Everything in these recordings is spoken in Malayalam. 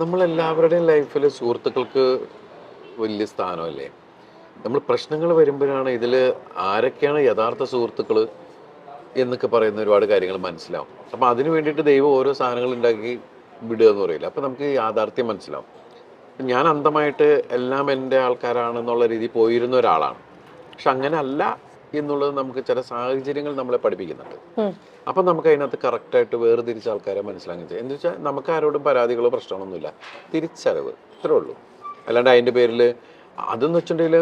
നമ്മളെല്ലാവരുടെയും ലൈഫിൽ സുഹൃത്തുക്കൾക്ക് വലിയ സ്ഥാനമല്ലേ? നമ്മൾ പ്രശ്നങ്ങൾ വരുമ്പോഴാണ് ഇതിൽ ആരൊക്കെയാണ് യഥാർത്ഥ സുഹൃത്തുക്കൾ എന്നൊക്കെ പറയുന്ന ഒരുപാട് കാര്യങ്ങൾ മനസ്സിലാവും. അപ്പം അതിന് വേണ്ടിയിട്ട് ദൈവം ഓരോ സാധനങ്ങൾ ഉണ്ടാക്കി വിടുക എന്ന് പറയില്ല. അപ്പം നമുക്ക് ഈ യാഥാർത്ഥ്യം മനസ്സിലാവും. ഞാൻ അന്ധമായിട്ട് എല്ലാം എൻ്റെ ആൾക്കാരാണെന്നുള്ള രീതിയിൽ പോയിരുന്ന ഒരാളാണ്. പക്ഷെ അങ്ങനെ അല്ല എന്നുള്ളത് നമുക്ക് ചില സാഹചര്യങ്ങൾ നമ്മളെ പഠിപ്പിക്കുന്നുണ്ട്. അപ്പം നമുക്ക് അതിനകത്ത് കറക്റ്റായിട്ട് വേർതിരിച്ച ആൾക്കാരെ മനസ്സിലാക്കി ചെയ്യാം. എന്ന് വെച്ചാൽ നമുക്ക് ആരോടും പരാതികളോ പ്രശ്നങ്ങളൊന്നുമില്ല. തിരിച്ചറിവ് ഇത്രേ ഉള്ളൂ. അല്ലാണ്ട് അതിൻ്റെ പേരിൽ അതെന്ന് വെച്ചിട്ടുണ്ടെങ്കിൽ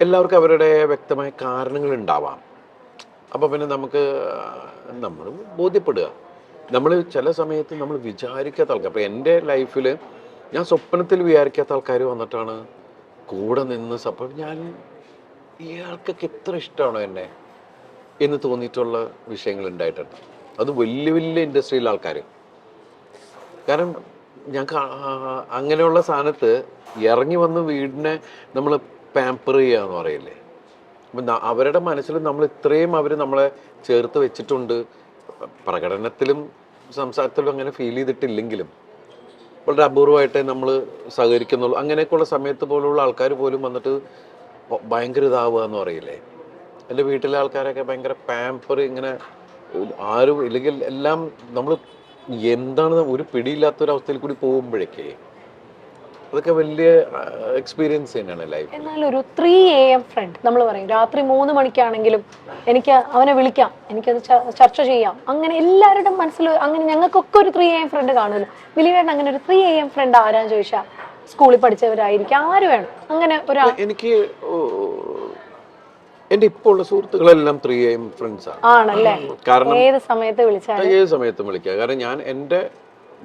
എല്ലാവർക്കും അവരുടെ വ്യക്തമായ കാരണങ്ങൾ ഉണ്ടാവാം. അപ്പോൾ പിന്നെ നമുക്ക് നമ്മൾ ബോധ്യപ്പെടുക. നമ്മൾ ചില സമയത്ത് നമ്മൾ വിചാരിക്കാത്ത ആൾക്കാർ, അപ്പോൾ എൻ്റെ ലൈഫിൽ ഞാൻ സ്വപ്നത്തിൽ വിചാരിക്കാത്ത ആൾക്കാർ വന്നിട്ടാണ് കൂടെ നിന്ന് സപ്പോർട്ട്. ഞാൻ ഇയാൾക്കൊക്കെ എത്ര ഇഷ്ടമാണോ എന്നെ എന്ന് തോന്നിയിട്ടുള്ള വിഷയങ്ങൾ ഉണ്ടായിട്ടുണ്ട്. അത് വലിയ വലിയ ഇൻഡസ്ട്രിയിലെ ആൾക്കാർ. കാരണം ഞങ്ങൾക്ക് അങ്ങനെയുള്ള സാധനത്ത് ഇറങ്ങി വന്ന് വീടിനെ നമ്മൾ പാമ്പർ ചെയ്യുക എന്ന് പറയില്ലേ. അപ്പം അവരുടെ മനസ്സിൽ നമ്മൾ ഇത്രയും അവർ നമ്മളെ ചേർത്ത് വെച്ചിട്ടുണ്ട്. പ്രകടനത്തിലും സംസാരത്തിലും അങ്ങനെ ഫീൽ ചെയ്തിട്ടില്ലെങ്കിലും വളരെ അപൂർവമായിട്ടേ നമ്മൾ സഹകരിക്കുന്നുള്ളൂ. അങ്ങനെയൊക്കെയുള്ള സമയത്ത് പോലുള്ള ആൾക്കാർ പോലും വന്നിട്ട് ഭയങ്കര ഇതാവുക എന്ന് പറയില്ലേ. എൻ്റെ വീട്ടിലെ ആൾക്കാരൊക്കെ ഭയങ്കര പാമ്പർ, ഇങ്ങനെ ആരും ഇല്ലെങ്കിൽ എല്ലാം നമ്മൾ എന്താണ് ഒരു പിടിയില്ലാത്തൊരവസ്ഥയിൽ കൂടി പോകുമ്പോഴേക്കേ അതൊക്കെ വലിയ എക്സ്പീരിയൻസ് തന്നെയാണ് ലൈഫ്. എന്നാൽ ഒരു 3 AM ഫ്രണ്ട് നമ്മൾ പറയും, രാത്രി 3 മണിക്കാണെങ്കിലും എനിക്ക് അവനെ വിളിക്കാം, എനിക്കത് ചർച്ച ചെയ്യാം. അങ്ങനെ എല്ലാവരുടെ മനസ്സിൽ അങ്ങനെ ഞങ്ങൾക്കൊക്കെ ഒരു 3 AM ഫ്രണ്ട് കാണുമല്ലോ. ദിലീപേട്ടൻ അങ്ങനെ ഒരു 3 AM ഫ്രണ്ട് ആരാന്ന് ചോദിച്ചാൽ സ്കൂളിൽ പഠിച്ചവരായിരിക്കും, ആര് വേണം അങ്ങനെ ഒരാൾ. എനിക്ക് എൻ്റെ ഇപ്പോൾ ഉള്ള സുഹൃത്തുക്കളെല്ലാം 3 AM ഫ്രണ്ട്സാണ്. ആണല്ലേ? കാരണം ഏത് സമയത്ത് വിളിച്ചാലും ഏത് സമയത്തും വിളിക്കുക. കാരണം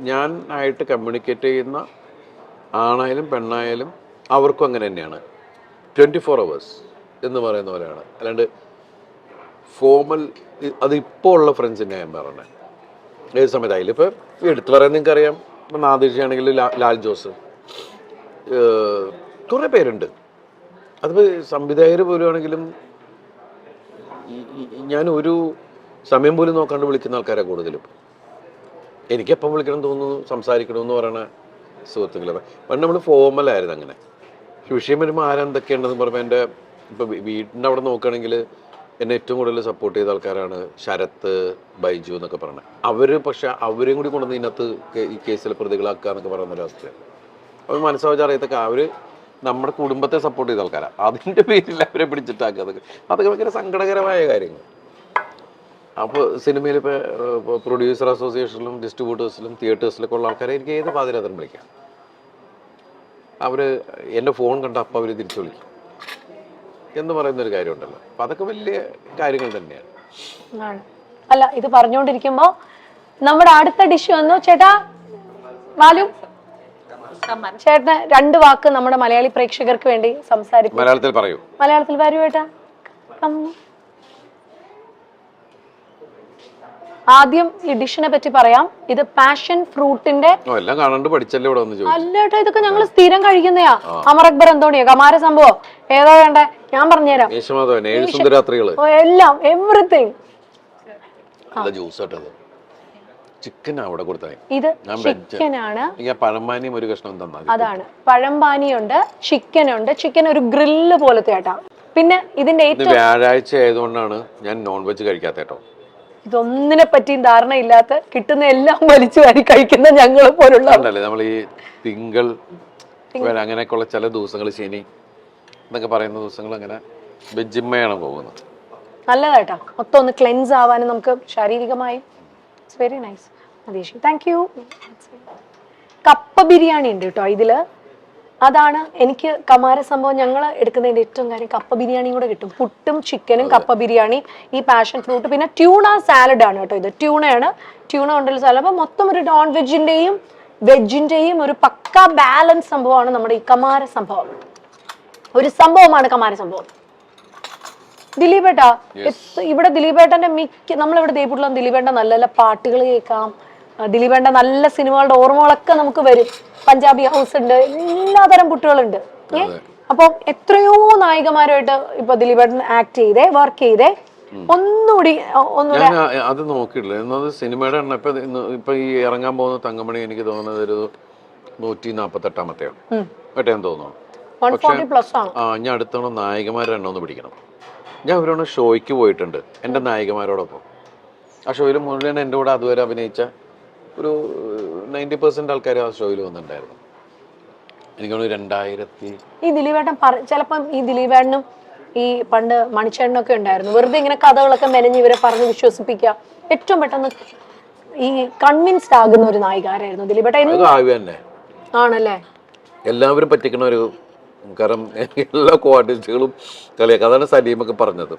ഞാൻ ആയിട്ട് കമ്മ്യൂണിക്കേറ്റ് ചെയ്യുന്ന ആണായാലും പെണ്ണായാലും അവർക്കും അങ്ങനെ തന്നെയാണ്. 24 hours എന്ന് പറയുന്ന പോലെയാണ്. അല്ലാണ്ട് ഫോമൽ അത് ഇപ്പോൾ ഉള്ള ഫ്രണ്ട്സിനെ ഞാൻ പറഞ്ഞത്. ഏത് സമയത്ത് അതിലിപ്പോൾ എടുത്തു പറയാൻ നിങ്ങൾക്കറിയാം. ഇപ്പം നാദിർഷയാണെങ്കിൽ ലാൽ ജോസ്, കുറേ പേരുണ്ട്. അതിപ്പോൾ സംവിധായകർ പോലും ആണെങ്കിലും ഞാൻ ഒരു സമയം പോലും നോക്കാണ്ട് വിളിക്കുന്ന ആൾക്കാരെ കൂടുതലും. എനിക്കെപ്പം വിളിക്കണം തോന്നുന്നു, സംസാരിക്കണമെന്ന് പറയണ സുഹൃത്തുക്കളെ. പണ്ട് നമ്മൾ ഫോമലായിരുന്നു അങ്ങനെ. വിഷയം വരുമ്പോൾ ആരെന്തൊക്കെയുണ്ടെന്ന് പറയുമ്പോൾ എൻ്റെ ഇപ്പോൾ വീടിൻ്റെ അവിടെ നോക്കുകയാണെങ്കിൽ എന്നെ ഏറ്റവും കൂടുതൽ സപ്പോർട്ട് ചെയ്ത ആൾക്കാരാണ് ശരത്ത്, ബൈജു എന്നൊക്കെ പറഞ്ഞത്. അവർ പക്ഷേ അവരെയും കൂടി കൊണ്ടുവന്ന് ഇതിനകത്ത് ഈ കേസിൽ പ്രതികളാക്കുക എന്നൊക്കെ പറയുന്നൊരവസ്ഥയാണ്. അവർ മനസ്സാവച്ച അറിയത്തൊക്കെ അവർ നമ്മുടെ കുടുംബത്തെ സപ്പോർട്ട് ചെയ്ത ആൾക്കാരാണ്. അതിൻ്റെ പേരിൽ അവരെ പിടിച്ചിട്ടാക്കുക, അതൊക്കെ ഭയങ്കര സങ്കടകരമായ കാര്യങ്ങൾ. അപ്പോൾ സിനിമയിൽ ഇപ്പോൾ പ്രൊഡ്യൂസർ അസോസിയേഷനിലും ഡിസ്ട്രിബ്യൂട്ടേഴ്സിലും തിയേറ്റേഴ്സിലൊക്കെ ഉള്ള ആൾക്കാരെ എനിക്ക് ഏത് പാതിരാത്രം വിളിക്കാം. അവർ എൻ്റെ ഫോൺ കണ്ട അപ്പം അവർ തിരിച്ചു വിളിക്കും എന്ന് പറയുന്നൊരു കാര്യമുണ്ടല്ലോ. അപ്പം അതൊക്കെ വലിയ കാര്യങ്ങൾ തന്നെയാണ്. അല്ല, ഇത് പറഞ്ഞുകൊണ്ടിരിക്കുമ്പോൾ നമ്മുടെ അടുത്ത ഡിഷ് വന്നു. ചേട്ടാ വാലു, ചേട്ടന് 2 വാക്ക് നമ്മുടെ മലയാളി പ്രേക്ഷകർക്ക് വേണ്ടി സംസാരിക്കും. മലയാളത്തിൽ പറയൂ. മലയാളത്തിൽ വരൂ ഏട്ടാ. ആദ്യം ഈ ഡിഷിനെ പറ്റി പറയാം. ഇത് പാഷൻ ഫ്രൂട്ടിന്റെ അല്ലേട്ടാ, ഇതൊക്കെ ഞങ്ങൾ സ്ഥിരം കഴിക്കുന്നയാ. അമർ അക്ബർ എന്തോണിയോ കമാര സംഭവം ഏതാ വേണ്ടേ ഞാൻ പറഞ്ഞുതരാം. എല്ലാം എവറിത്തിങ്. ഇത് ചിക്കനാണ്. അതാണ് പഴംപാനിയുണ്ട്, ചിക്കനുണ്ട്. ചിക്കൻ ഒരു ഗ്രില്ല് പോലത്തെ ആട്ടാ. പിന്നെ ഇതിന്റെ ഏറ്റവും വ്യാഴാഴ്ച ആയതുകൊണ്ടാണ് ഞാൻ നോൺ വെജ് കഴിക്കാത്ത. ഇതൊന്നിനെ പറ്റിയും ധാരണയില്ലാത്ത കിട്ടുന്ന എല്ലാം വലിച്ചു വാരി കഴിക്കുന്ന ഞങ്ങളെ പോലുള്ള നമ്മൾ ഈ തിങ്കൾ അങ്ങനെയൊക്കെയുള്ള ചില ദിവസങ്ങൾ, ശനി എന്നൊക്കെ പറയുന്ന ദിവസങ്ങൾ അങ്ങനെ വെജിമ്മയാണ് പോകുന്നത്. നല്ലതായിട്ടാ. മൊത്തം ഒന്ന് ക്ലെൻസ് ആവാനും നമുക്ക് ശാരീരികമായും. It's very nice. Matheesh, thank you. കപ്പ ബിരിയാണി ഉണ്ട് കേട്ടോ ഇതില്. അതാണ് എനിക്ക് കമാര സംഭവം ഞങ്ങൾ എടുക്കുന്നതിന്റെ ഏറ്റവും കാര്യം. കപ്പ ബിരിയാണിയും കൂടെ കിട്ടും. പുട്ടും ചിക്കനും കപ്പ ബിരിയാണി, ഈ പാഷൻ ഫ്രൂട്ട്, പിന്നെ ട്യൂണ സാലഡ് ആണ് കേട്ടോ. ഇത് ട്യൂണയാണ്. ട്യൂണ കൊണ്ടുള്ള സാലഡ്. അപ്പൊ മൊത്തം ഒരു നോൺ വെജിന്റെയും വെജിന്റെയും ഒരു പക്ക ബാലൻസ് സംഭവമാണ് നമ്മുടെ ഈ കമാര സംഭവം. ഒരു സംഭവമാണ് കമാര സംഭവം. ദിലീപേട്ടാ, ഇവിടെ ദിലീപേട്ടന്റെ നമ്മളിവിടെ ദേവൂട്ടിലും ദിലീപേട്ട നല്ല നല്ല പാട്ടുകൾ കേൾക്കാം. ദിലീപേട്ട നല്ല സിനിമകളുടെ ഓർമ്മകളൊക്കെ നമുക്ക് വരും. പഞ്ചാബി ഹൗസ് ഉണ്ട്, എല്ലാതരം കുട്ടികളുണ്ട്. അപ്പൊ എത്രയോ നായികമാരുമായിട്ട് ഇപ്പൊ ദിലീപേട്ടൻ ആക്ട് ചെയ്തേ, വർക്ക് ചെയ്തേ. ഒന്നുകൂടി അത് നോക്കിയിട്ടില്ല. സിനിമയുടെ ഇപ്പൊ ഈ ഇറങ്ങാൻ പോകുന്ന തങ്കമണി എനിക്ക് തോന്നുന്നത് ഒരു 148 കേട്ടോ തോന്നുന്നു. 140+ ആണ്. ഞാൻ അടുത്തവണ നായികമാരെ എണ്ണം ഒന്ന് പിടിക്കണം. ഞാൻ അവരോട് ഷോയ്ക്ക് പോയിട്ടുണ്ട് എൻ്റെ നായികമാരോടൊപ്പം. ആ ഷോയിൽ മുഴുവൻ എൻ്റെ കൂടെ അതുവരെ അഭിനയിച്ച ഒരു 90% ആൾക്കാർ ആ ഷോയിൽ വന്നിട്ടുണ്ടായിരുന്നു. എനിക്ക് തോന്നുന്നു 2000. ഈ ദിലീപേട്ടൻ ചിലപ്പം ഈ ദിലീപേട്ടനും ഈ പണ്ട് മണിച്ചേട്ടനൊക്കെ ഉണ്ടായിരുന്നു, വെറുതെ ഇങ്ങനെ കഥകളൊക്കെ മെനഞ്ഞ് ഇവരെ പറഞ്ഞ് വിശ്വസിപ്പിക്കുക. ഏറ്റവും പെട്ടെന്ന് ഈ കൺവിൻസ്ഡ് ആകുന്ന ഒരു നായികാരായിരുന്നു ദിലീപേട്ടൻ. ആണല്ലേ? എല്ലാവരും പറ്റിക്കണ ഒരു, കാരണം എല്ലാ കോർട്ടിസ്റ്റുകളും കളിയാക്കുക. അതാണ് സലീമൊക്കെ പറഞ്ഞത്.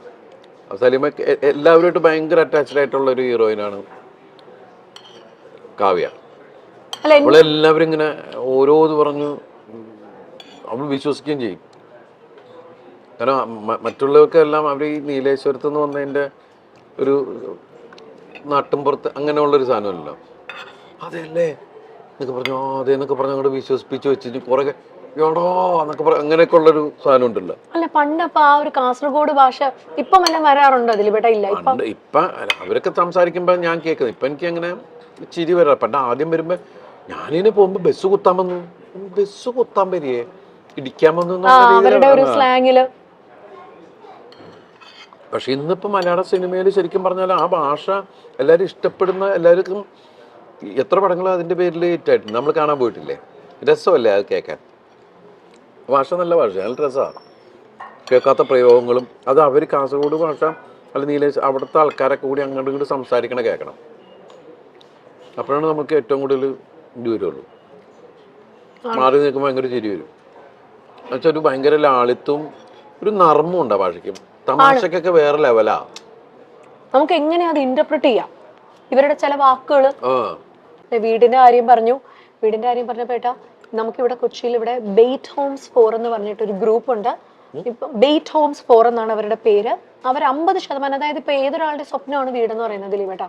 സലീമ എല്ലാവരുമായിട്ട് ഭയങ്കര അറ്റാച്ച്ഡ് ആയിട്ടുള്ള ഒരു ഹീറോയിനാണ് കാവ്യ. അവളെല്ലാവരും ഇങ്ങനെ ഓരോന്ന് പറഞ്ഞു അവൾ വിശ്വസിക്കുകയും ചെയ്യും. കാരണം മറ്റുള്ളവർക്കെല്ലാം അവർ ഈ നീലേശ്വരത്ത് നിന്ന് വന്നതിൻ്റെ ഒരു നാട്ടിൻപുറത്ത് അങ്ങനെയുള്ളൊരു സാധനമല്ലോ. അതെല്ലേ എന്നൊക്കെ പറഞ്ഞു, അതേന്നൊക്കെ പറഞ്ഞ് അങ്ങോട്ട് വിശ്വസിപ്പിച്ച് വെച്ചിട്ട് കുറെ എടോ എന്നൊക്കെ പറ അങ്ങനെയൊക്കെ ഉള്ളൊരു സാധനം ഉണ്ടല്ലോ. അല്ല പണ്ടപ്പോ ആ ഒരു കാസർഗോഡ് ഭാഷ ഇപ്പം എല്ലാം വരാറുണ്ടോ ദിലീപേട്ട? ഇല്ല, ഇപ്പൊ അവരൊക്കെ സംസാരിക്കുമ്പോ ഞാൻ കേൾക്കുന്നത്. ഇപ്പൊ എനിക്ക് അങ്ങനെ ചിരി വരാ. പണ്ട് ആദ്യം വരുമ്പോ ഞാനിങ്ങനെ പോകുമ്പോ ബസ് കുത്താൻ വന്നു, ബസ് കുത്താൻ വരികയെ ഇടിക്കാൻ വന്നു. പക്ഷെ ഇന്നിപ്പോ മലയാള സിനിമയിൽ ശരിക്കും പറഞ്ഞാൽ ആ ഭാഷ എല്ലാവരും ഇഷ്ടപ്പെടുന്ന, എല്ലാവർക്കും എത്ര പടങ്ങളും അതിന്റെ പേരിൽ ഹിറ്റായിട്ടുണ്ട്. നമ്മൾ കാണാൻ പോയിട്ടില്ലേ? രസമല്ലേ അത് കേൾക്കാൻ? ഭാഷ നല്ല ഭാഷ, നല്ല രസമാണ്. കേൾക്കാത്ത പ്രയോഗങ്ങളും അത് അവർ കാസർഗോഡ് ഭാഷ അല്ല നീലേശ് അവിടുത്തെ ആൾക്കാരൊക്കെ കൂടി അങ്ങോട്ടും ഇങ്ങോട്ട് സംസാരിക്കണ കേൾക്കണം. അപ്പോഴാണ് നമുക്ക് ഏറ്റവും കൂടുതൽ ഇത് വരുള്ളൂ. മാറി നിൽക്കുമ്പോൾ ഭയങ്കര ചിരി വരും. എന്നുവെച്ചാൽ ഒരു ഭയങ്കര ലാളിത്വവും ഒരു നർമ്മം ഉണ്ട് ആ ഭാഷയ്ക്കും. തമാശക്കൊക്കെ വേറെ ലെവലാ. നമുക്ക് എങ്ങനെ അത് ഇന്റർപ്രറ്റ് ചെയ്യാം ഇവരുടെ ചില വാക്കുകൾ. വീടിന്റെ കാര്യം പറഞ്ഞപ്പോട്ടാ, നമുക്കിവിടെ കൊച്ചിയിൽ ഇവിടെ ബെയ്റ്റ് ഹോംസ് 4 എന്ന് പറഞ്ഞിട്ട് ഒരു ഗ്രൂപ്പ് ഉണ്ട്. ഇപ്പൊ ബെയ്റ്റ് ഹോംസ് 4 എന്നാണ് അവരുടെ പേര്. അവർ 50%, അതായത് ഇപ്പൊ ഏതൊരാളുടെ സ്വപ്നമാണ് വീടെന്ന് പറയുന്നത് ദിലീപേട്ട.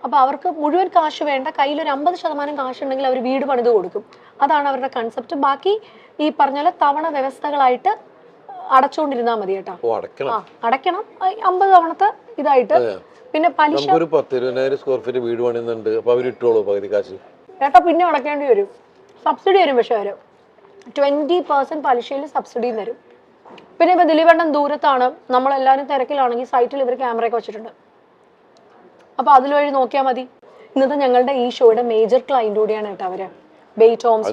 അപ്പൊ അവർക്ക് മുഴുവൻ കാശ് വേണ്ട, കയ്യിൽ ഒരു 50% കാശ് ഉണ്ടെങ്കിൽ അവർ വീട് പണിത് കൊടുക്കും. അതാണ് അവരുടെ കൺസെപ്റ്റ്. ബാക്കി ഈ പറഞ്ഞ പോലെ തവണ വ്യവസ്ഥകളായിട്ട് അടച്ചുകൊണ്ടിരുന്നാ മതി കേട്ടോ. അടയ്ക്കണം 50 തവണത്തെ ഇതായിട്ട്. പിന്നെ പലിശ 10,000 സ്ക്വയർ ഫീറ്റ് വീട് പണിയുന്നുണ്ട്, അപ്പൊ അവർ ഇട്ടോളൂ പകുതി കാശ് ചേട്ടാ. പിന്നെ അടക്കേണ്ടി വരും, സബ്സിഡി വരും. പക്ഷെ അവര് 20% പലിശയിൽ സബ്സിഡിയും തരും. പിന്നെ ഇപ്പൊ ദിലീപേട്ടൻ ദൂരത്താണ്, നമ്മളെല്ലാവരും തിരക്കിലാണെങ്കിൽ സൈറ്റിൽ ഇവർ ക്യാമറയൊക്കെ വെച്ചിട്ടുണ്ട്. അപ്പൊ അതിലുവഴി നോക്കിയാൽ മതി. ഇന്നത്തെ ഞങ്ങളുടെ ഈ ഷോയുടെ മേജർ ക്ലയന്റ് കൂടിയാണ് കേട്ടോ അവര്, ബെയ്റ്റ് ഹോംസ്.